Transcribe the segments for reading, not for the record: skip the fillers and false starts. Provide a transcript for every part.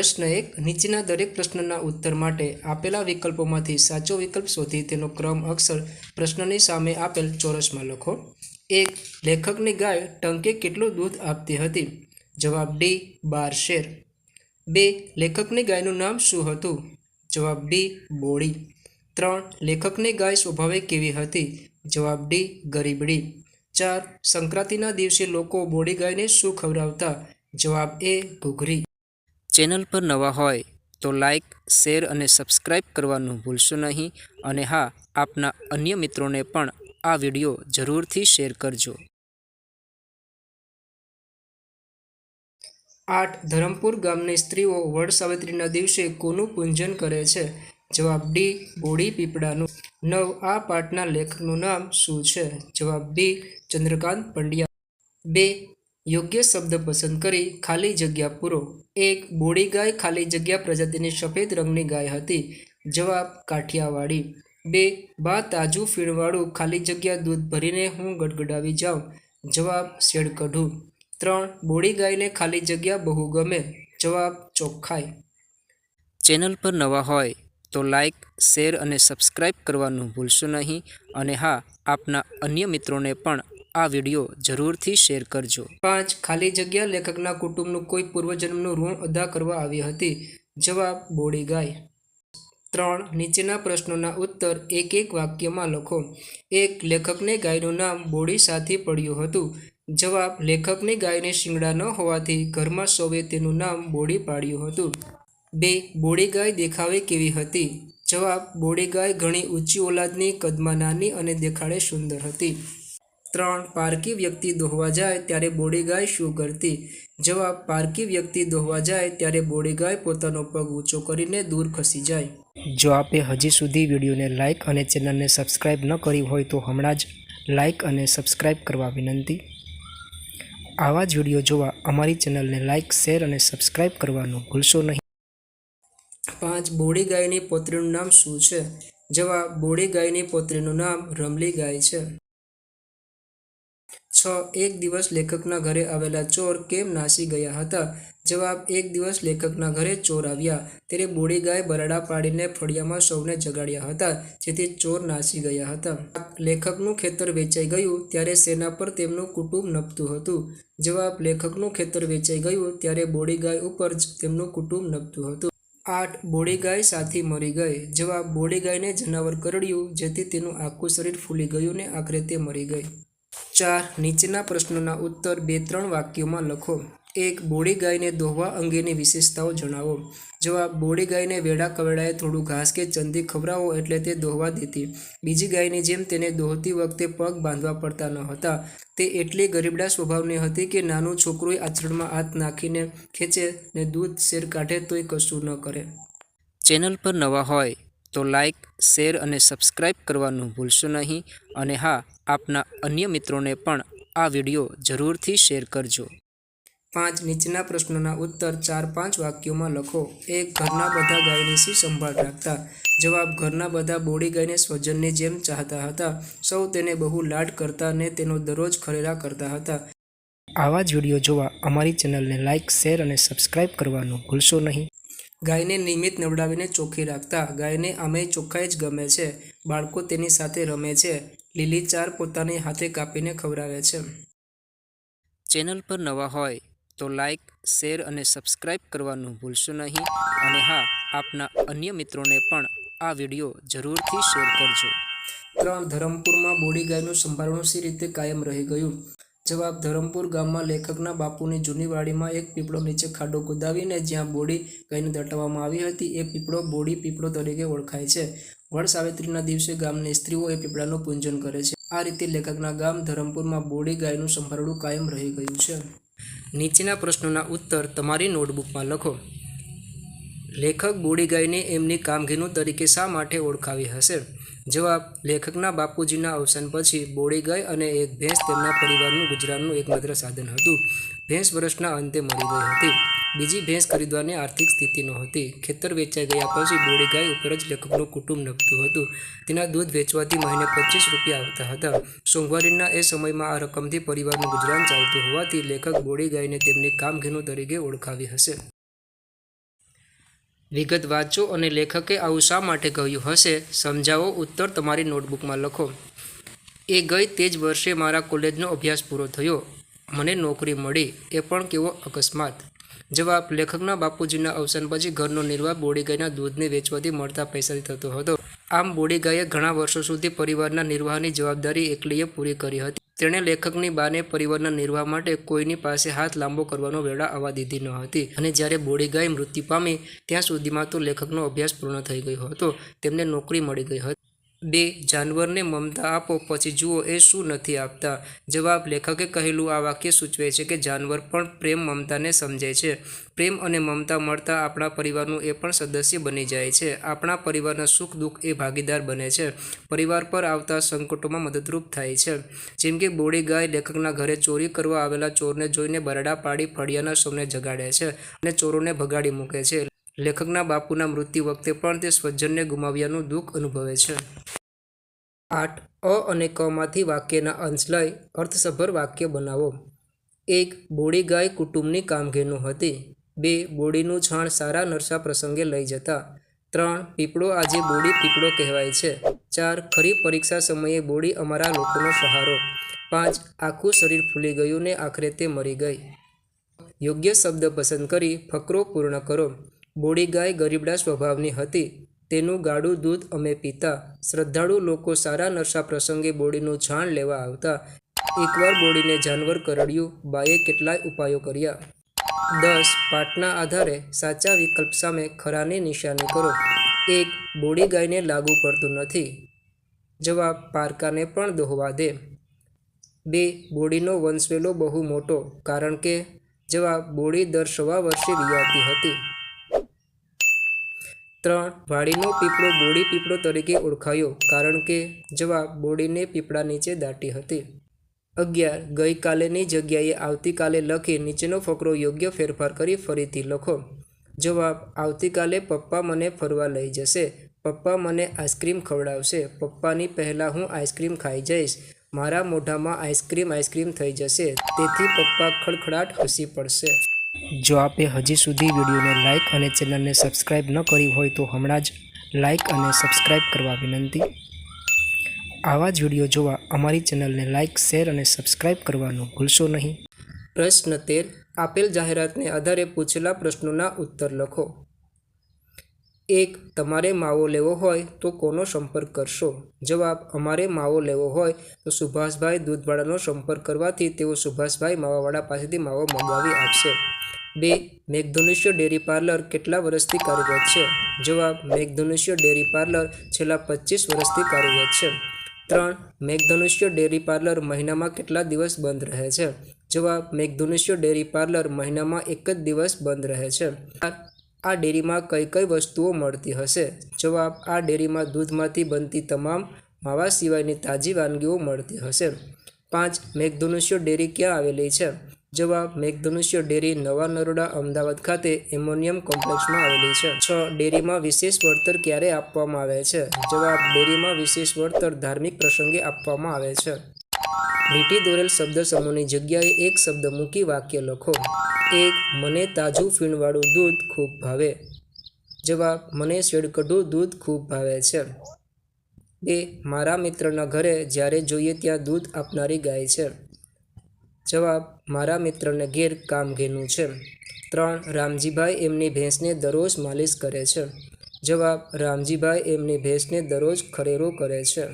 પ્રશ્ન 1 નીચેના દરેક પ્રશ્નના ઉત્તર માટે આપેલા વિકલ્પોમાંથી સાચો વિકલ્પ શોધી તેનો ક્રમ અક્ષર પ્રશ્નની સામે આપેલ ચોરસમાં લખો। 1 લેખકની ગાય ટંકે કેટલું દૂધ આપતી હતી? જવાબ ડી 12 શેર। 2 લેખકની ગાયનું નામ શું હતું? જવાબ બી બોળી। 3 લેખકની ગાય સ્વભાવે કેવી હતી? જવાબ ડી ગરીબડી। 4 સંક્રાંતિના દિવસે લોકો બોળી ગાયને શું ખવડાવતા? જવાબ એ ઘૂઘરી। ચેનલ પર નવા હોય તો લાઇક, શેર અને સબસ્ક્રાઇબ કરવાનું ભૂલશો નહીં અને હા, આપના અન્ય મિત્રોને પણ આ વિડીયો જરૂરથી શેર કરજો। 8 ધરમપુર ગામની સ્ત્રીઓ વડ સાવિત્રીના દિવસે કોનું પૂજન કરે છે? જવાબ ડી બોડી પીપળાનું। 9 આ પાઠના લેખકનું નામ શું છે? જવાબ બી ચંદ્રકાંત પંડ્યા। 2 યોગ્ય શબ્દ પસંદ કરી ખાલી જગ્યા પૂરો। 1 બોડી ગાય ખાલી જગ્યા પ્રજાતિની સફેદ રંગની ગાય હતી। જવાબ કાઠિયાવાડી। 2 બા તાજું ફીણવાળું ખાલી જગ્યા દૂધ ભરીને હું ગડગડાવી જાઉં। જવાબ શેડ કઢું। 3 બોડી ગાયને ખાલી જગ્યા બહુ ગમે। જવાબ ચોખ્ખાઈ। ચેનલ પર નવા હોય તો લાઇક, શેર અને સબસ્ક્રાઇબ કરવાનું ભૂલશો નહીં અને હા, આપના અન્ય મિત્રોને પણ આ વિડીયો જરૂરથી શેર કરજો। 5 ખાલી જગ્યા લેખકના કુટુંબનું કોઈ પૂર્વજન્મનું ઋણ અદા કરવા આવી હતી। જવાબ બોડી ગાય। 3 નીચેના પ્રશ્નોના ઉત્તર એક એક વાક્યમાં લખો। 1 લેખકને ગાયનું નામ બોડી સાથી પડ્યું હતું। જવાબ લેખકની ગાયને શિંગડા ન હોવાથી ઘરમાં સૌએ તેનું નામ બોડી પાડ્યું હતું। 2 બોડી ગાય દેખાવે કેવી હતી? જવાબ બોડી ગાય ઘણી ઊંચી ઓલાદની, કદમાં નાની અને દેખાડે સુંદર હતી। 3 પારકી વ્યક્તિ દોહવા જાય ત્યારે બોડી ગાય શું કરતી? જવાબ પારકી વ્યક્તિ દોહવા જાય ત્યારે બોડી ગાય પોતાનો પગ ઊંચો કરીને દૂર ખસી જાય। જો આપે હજી સુધી વિડીયોને લાઇક અને ચેનલને સબસ્ક્રાઇબ ન કરી હોય તો હમણાં જ લાઇક અને સબસ્ક્રાઇબ કરવા વિનંતી। આવા જ વિડીયો જોવા અમારી ચેનલને લાઇક, શેર અને સબસ્ક્રાઇબ કરવાનું ભૂલશો નહીં। 5 બોડી ગાયની પૌત્રીનું નામ શું છે? જવાબ બોડી ગાયની પૌત્રીનું નામ રમલી ગાય છે। 6 એક દિવસ લેખકના ઘરે આવેલા ચોર કેમ નાસી ગયા હતા? જવાબ એક દિવસ લેખકના ઘરે ચોર આવ્યા ત્યારે બોડી ગાય બરાડા પાડીને ફળિયામાં સૌને જગાડ્યા હતા, જેથી ચોર નાસી ગયા હતા। લેખકનું ખેતર વેચાઈ ગયું ત્યારે શેના પર તેમનું કુટુંબ નભતું હતું? જવાબ લેખકનું ખેતર વેચાઈ ગયું ત્યારે બોડી ગાય ઉપર જ તેમનું કુટુંબ નભતું હતું। 8 બોડી ગાય સાથી મરી ગઈ। જવાબ બોડી ગાયને જનાવર કરડ્યું જેથી તેનું આખું શરીર ફૂલી ગયું ને આખરે તે મરી ગઈ। 4 નીચેના પ્રશ્નોના ઉત્તર 2-3 વાક્યોમાં લખો। 1 બોડી ગાયને દોહવા અંગેની વિશેષતાઓ જણાવો। જવાબ બોડી ગાયને વેડા કવેડાએ થોડું ઘાસ કે ચંદી ખવડાવો એટલે તે દોહવા દેતી। બીજી ગાયની જેમ તેને દોહતી વખતે પગ બાંધવા પડતા ન હતા। તે એટલી ગરીબડા સ્વભાવની હતી કે નાનું છોકરું આંચળમાં હાથ નાખીને ખેંચે ને દૂધ શેર કાઢે તોય કશું ન કરે। ચેનલ પર નવા હોય તો લાઇક, શેર અને સબસ્ક્રાઇબ કરવાનું ભૂલશો નહીં અને હા, આપના અન્ય મિત્રોને પણ આ વિડીયો જરૂરથી શેર કરજો। 5 નીચેના પ્રશ્નોના ઉત્તર 4-5 વાક્યોમાં લખો। 1 ઘરના બધા ગાયની શી સંભાળ રાખતા? જવાબ ઘરના બધા બોડી ગાયને સ્વજનની જેમ ચાહતા હતા। સૌ તેને બહુ લાડ કરતા ને તેનો દરરોજ ખરેરા કરતા હતા। આવા જ વિડીયો જોવા અમારી ચેનલને લાઇક, શેર અને સબસ્ક્રાઇબ કરવાનું ભૂલશો નહીં। ગાયને નિયમિત નવડાવીને ચોખ્ખી રાખતા। ગાયને આમેય ચોખ્ખાઈ જ ગમે છે। બાળકો તેની સાથે રમે છે। લીલી ચાર પોતાની હાથે કાપીને ખવડાવે છે। ચેનલ પર નવા હોય તો લાઇક, શેર અને સબસ્ક્રાઇબ કરવાનું ભૂલશો નહીં અને હા, આપના અન્ય મિત્રોને પણ આ વિડીયો જરૂરથી શેર કરજો। 3 ધરમપુરમાં બોડી ગાયનું સંભાળણું સી રીતે કાયમ રહી ગયું? જવાબ ધરમપુર ગામમાં લેખકના બાપુની જૂની વાડીમાં એક પીપળો નીચે ખાડો ખોદાવીને જ્યાં બોડી ગાયને દટાવવામાં આવી હતી એ પીપળો બોડી પીપળો તરીકે ઓળખાય છે। વડ સાવિત્રીના દિવસે ગામની સ્ત્રીઓ એ પીપળાનું પૂજન કરે છે। આ રીતે લેખકના ગામ ધરમપુરમાં બોડી ગાયનું સંભાળણું કાયમ રહી ગયું છે। નીચેના પ્રશ્નોના ઉત્તર તમારી નોટબુકમાં લખો। લેખક બોડી ગાયને એમની કામધેનુ તરીકે શા માટે ઓળખાવી હશે? જવાબ લેખકના બાપુજીના અવસાન પછી બોડી ગાય અને એક ભેંસ તેમના પરિવારનું ગુજરાનનું એકમાત્ર સાધન હતું। ભેંસ વર્ષના અંતે મરી ગઈ હતી। બીજી ભેંસ ખરીદવાની આર્થિક સ્થિતિ નહોતી। ખેતર વેચાઈ ગયા પછી બોડી ગાય ઉપર જ લેખકનું કુટુંબ નભતું હતું। તેના દૂધ વેચવાથી મહિને 25 રૂપિયા આવતા હતા। સોમવારીના એ સમયમાં આ રકમથી પરિવારનું ગુજરાન ચાલતું હોવાથી લેખક બોડી ગાયને તેમની કામધેનુ તરીકે ઓળખાવી હશે। વિગત વાંચો અને લેખકે આવું શા માટે કહ્યું હશે સમજાવો. ઉત્તર તમારી નોટબુકમાં લખો. એ ગઈ તે જ વર્ષે મારા કોલેજનો અભ્યાસ પૂરો થયો. મને નોકરી મળી, એ પણ કેવો અકસ્માત. જવાબ: લેખકના બાપુજીના અવસાન પછી ઘરનો નિર્વાહ બોડી ગાયના દૂધને વેચવાથી મળતા પૈસાથી થતો હતો. આમ બોડી ગાયે ઘણા વર્ષો સુધી પરિવારના નિર્વાહની જવાબદારી એકલીએ પૂરી કરી હતી. તેણે લેખકની બાને પરિવારના નિર્વાહ માટે કોઈની પાસે હાથ લાંબો કરવાનો વેળા આવવા દીધી ન હતી. અને જ્યારે બોડી ગાય મૃત્યુ પામી ત્યાં સુધીમાં તો લેખકનો અભ્યાસ પૂર્ણ થઈ ગયો હતો. તેમને નોકરી મળી ગઈ હતી. 2. જાનવરને મમતા આપો પછી જુઓ એ શું નથી આપતા. જવાબ: લેખકે કહેલું આ વાક્ય સૂચવે છે કે જાનવર પણ પ્રેમ મમતાને સમજે છે. પ્રેમ અને મમતા મળતા આપણા પરિવારનું એ પણ સદસ્ય બની જાય છે. આપણા પરિવારના સુખ દુઃખ એ ભાગીદાર બને છે. પરિવાર પર આવતા સંકટોમાં મદદરૂપ થાય છે. જેમ કે બોડી ગાય લેખકના ઘરે ચોરી કરવા આવેલા ચોરને જોઈને બરડા પાડી ફળિયાના સૌને જગાડે છે અને ચોરોને ભગાડી મૂકે છે. લેખકના બાપુના મૃત્યુ વખતે પણ તે સ્વજનને ગુમાવ્યાનું દુઃખ અનુભવે છે. 8. અ અને ક માંથી વાક્યના અંશ લઈ અર્થસભર વાક્ય બનાવો. 1. બોડી ગાય કુટુંબની કામઘેનુ હતી. 2. બોડીનું છાણ સારા નરસા પ્રસંગે લઈ જતા. 3. પીપળો આજે બોડી પીપળો કહેવાય છે. 4. ખરી પરીક્ષા સમયે બોડી અમારા લોકોનો સહારો. 5. આખું શરીર ફૂલી ગયું ને આખરે તે મરી ગઈ. યોગ્ય શબ્દ પસંદ કરી ફકરો પૂર્ણ કરો. બોડી ગાય ગરીબડા સ્વભાવની હતી. તેનું ગાડું દૂધ અમે પીતા. શ્રદ્ધાળુ લોકો સારા નરસા પ્રસંગે બોડીનું છાણ લેવા આવતા. એકવાર બોડીને જાનવર કરડ્યું. બાએ કેટલાય ઉપાયો કર્યા. 10. પાઠના આધારે સાચા વિકલ્પ સામે ખરાની નિશાની કરો. 1. બોડી ગાયને લાગુ પડતું નથી. જવાબ: પારકાને પણ દોહવા દે. 2. બોડીનો વંશવેલો બહુ મોટો. કારણ કે. જવાબ: બોડી દર 1.25 વર્ષે વિયાતી હતી. 3. વાડીનો પીપળો બોડી પીપળો તરીકે ઓળખાયો. કારણ કે. જવાબ: બોડીને પીપળા નીચે દાટી હતી. 11. ગઈકાલેની જગ્યાએ આવતીકાલે લખી નીચેનો ફકરો યોગ્ય ફેરફાર કરી ફરીથી લખો. જવાબ: આવતીકાલે પપ્પા મને ફરવા લઈ જશે. પપ્પા મને આઈસ્ક્રીમ ખવડાવશે. પપ્પાની પહેલાં હું આઈસ્ક્રીમ ખાઈ જઈશ. મારા મોઢામાં આઈસ્ક્રીમ થઈ જશે. તેથી પપ્પા ખડખડાટ હસી પડશે. જો આપે હજી સુધી વિડીયોને લાઇક અને ચેનલને સબસ્ક્રાઇબ ન કરી હોય તો હમણાં જ લાઇક અને સબસ્ક્રાઇબ કરવા વિનંતી. આવા જ વિડીયો જોવા અમારી ચેનલને લાઇક, શેર અને સબસ્ક્રાઇબ કરવાનું ભૂલશો નહીં. પ્રશ્ન 13. આપેલ જાહેરાતને આધારે પૂછેલા પ્રશ્નોના ઉત્તર લખો. 1. તમારે માવો લેવો હોય તો કોનો સંપર્ક કરશો? જવાબ: અમારે માવો લેવો હોય તો સુભાષભાઈ દૂધવાળાનો સંપર્ક કરવાથી તેઓ સુભાષભાઈ માવાવાળા પાસેથી માવો મંગાવી આપશે. 2. મેઘધનુષ્ય ડેરી પાર્લર કેટલા વર્ષથી કાર્યરત છે? જવાબ: મેઘધનુષ્ય ડેરી પાર્લર છેલ્લા 25 વર્ષથી કાર્યરત છે. 3. મેઘધનુષ્ય ડેરી પાર્લર મહિનામાં કેટલા દિવસ બંધ રહે છે? જવાબ: મેઘધનુષ્ય ડેરી પાર્લર મહિનામાં એક જ દિવસ બંધ રહે છે. આ ડેરીમાં કઈ કઈ વસ્તુઓ મળતી હશે? જવાબ: આ ડેરીમાં દૂધમાંથી બનતી તમામ માવા સિવાયની તાજી વાનગીઓ મળતી હશે. 5. મેઘધનુષ્ય ડેરી ક્યાં આવેલી છે? જવાબ: મેઘધનુષ્ય ડેરી નવા નરોડા અમદાવાદ ખાતે એમોનિયમ કોમ્પ્લેક્સમાં આવેલી છે. 6. ડેરીમાં વિશેષ વળતર ક્યારે આપવામાં આવે છે? જવાબ: ડેરીમાં વિશેષ વળતર ધાર્મિક પ્રસંગે આપવામાં આવે છે. લીટી દોરેલ શબ્દ સમૂહની જગ્યાએ એક શબ્દ મૂકી વાક્ય લખો. 1. મને તાજું ફીણવાળું દૂધ ખૂબ ભાવે. જવાબ: મને શેડકઢું દૂધ ખૂબ ભાવે છે. 2. મારા મિત્રના ઘરે જ્યારે જોઈએ ત્યાં દૂધ આપનારી ગાય છે. જવાબ: મારા મિત્રને ઘેર કામઘેનું છે. 3. રામજીભાઈ એમની ભેંસને દરરોજ માલિશ કરે છે. જવાબ: રામજીભાઈ એમની ભેંસને દરરોજ ખરેરો કરે છે.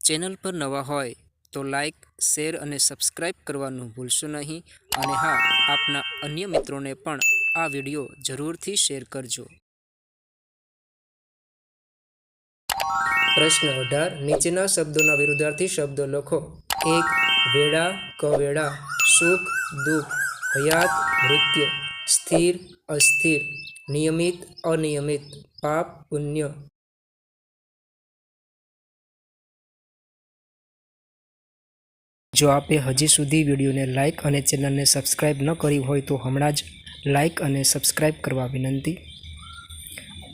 ચેનલ પર નવા હોય તો લાઇક, શેર અને સબસ્ક્રાઇબ કરવાનું ભૂલશો નહીં. અને હા, આપના અન્ય મિત્રોને પણ આ વિડીયો જરૂરથી શેર કરજો. પ્રશ્ન 18. નીચેના શબ્દોના વિરુદ્ધાર્થી શબ્દો લખો. 1. વેળા કવેળા. સુખ દુઃખ. હયાત મૃત્યુ. સ્થિર અસ્થિર. નિયમિત અનિયમિત. પાપ પુણ્ય. જો આપે હજી સુધી વિડીયોને લાઇક અને ચેનલને સબસ્ક્રાઇબ ન કરી હોય તો હમણાં જ લાઇક અને સબસ્ક્રાઇબ કરવા વિનંતી.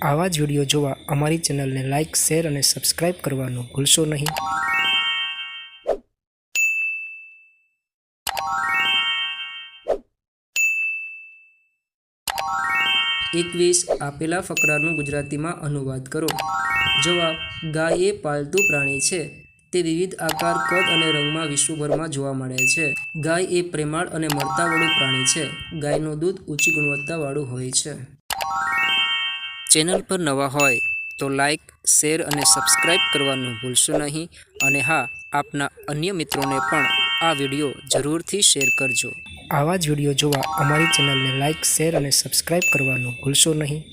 આવા જ વિડીયો જોવા અમારી ચેનલને લાઇક, શેર અને સબસ્ક્રાઇબ કરવાનું ભૂલશો નહીં. 21 આપેલા ફકરાનું ગુજરાતીમાં અનુવાદ કરો. જવાબ: ગાય એ પાલતુ પ્રાણી છે. તે વિવિધ આકાર, કદ અને રંગમાં વિશ્વભરમાં જોવા મળે છે. ગાય એ પ્રેમાળ અને મમતાવાળું પ્રાણી છે. ગાયનું દૂધ ઊંચી ગુણવત્તાવાળું હોય છે. ચેનલ પર નવા હોય તો લાઇક, શેર અને સબસ્ક્રાઇબ કરવાનું ભૂલશો નહીં. અને હા, આપના અન્ય મિત્રોને પણ આ વિડીયો જરૂરથી શેર કરજો. આવા જ વિડીયો જોવા અમારી ચેનલને લાઇક, શેર અને સબસ્ક્રાઇબ કરવાનું ભૂલશો નહીં.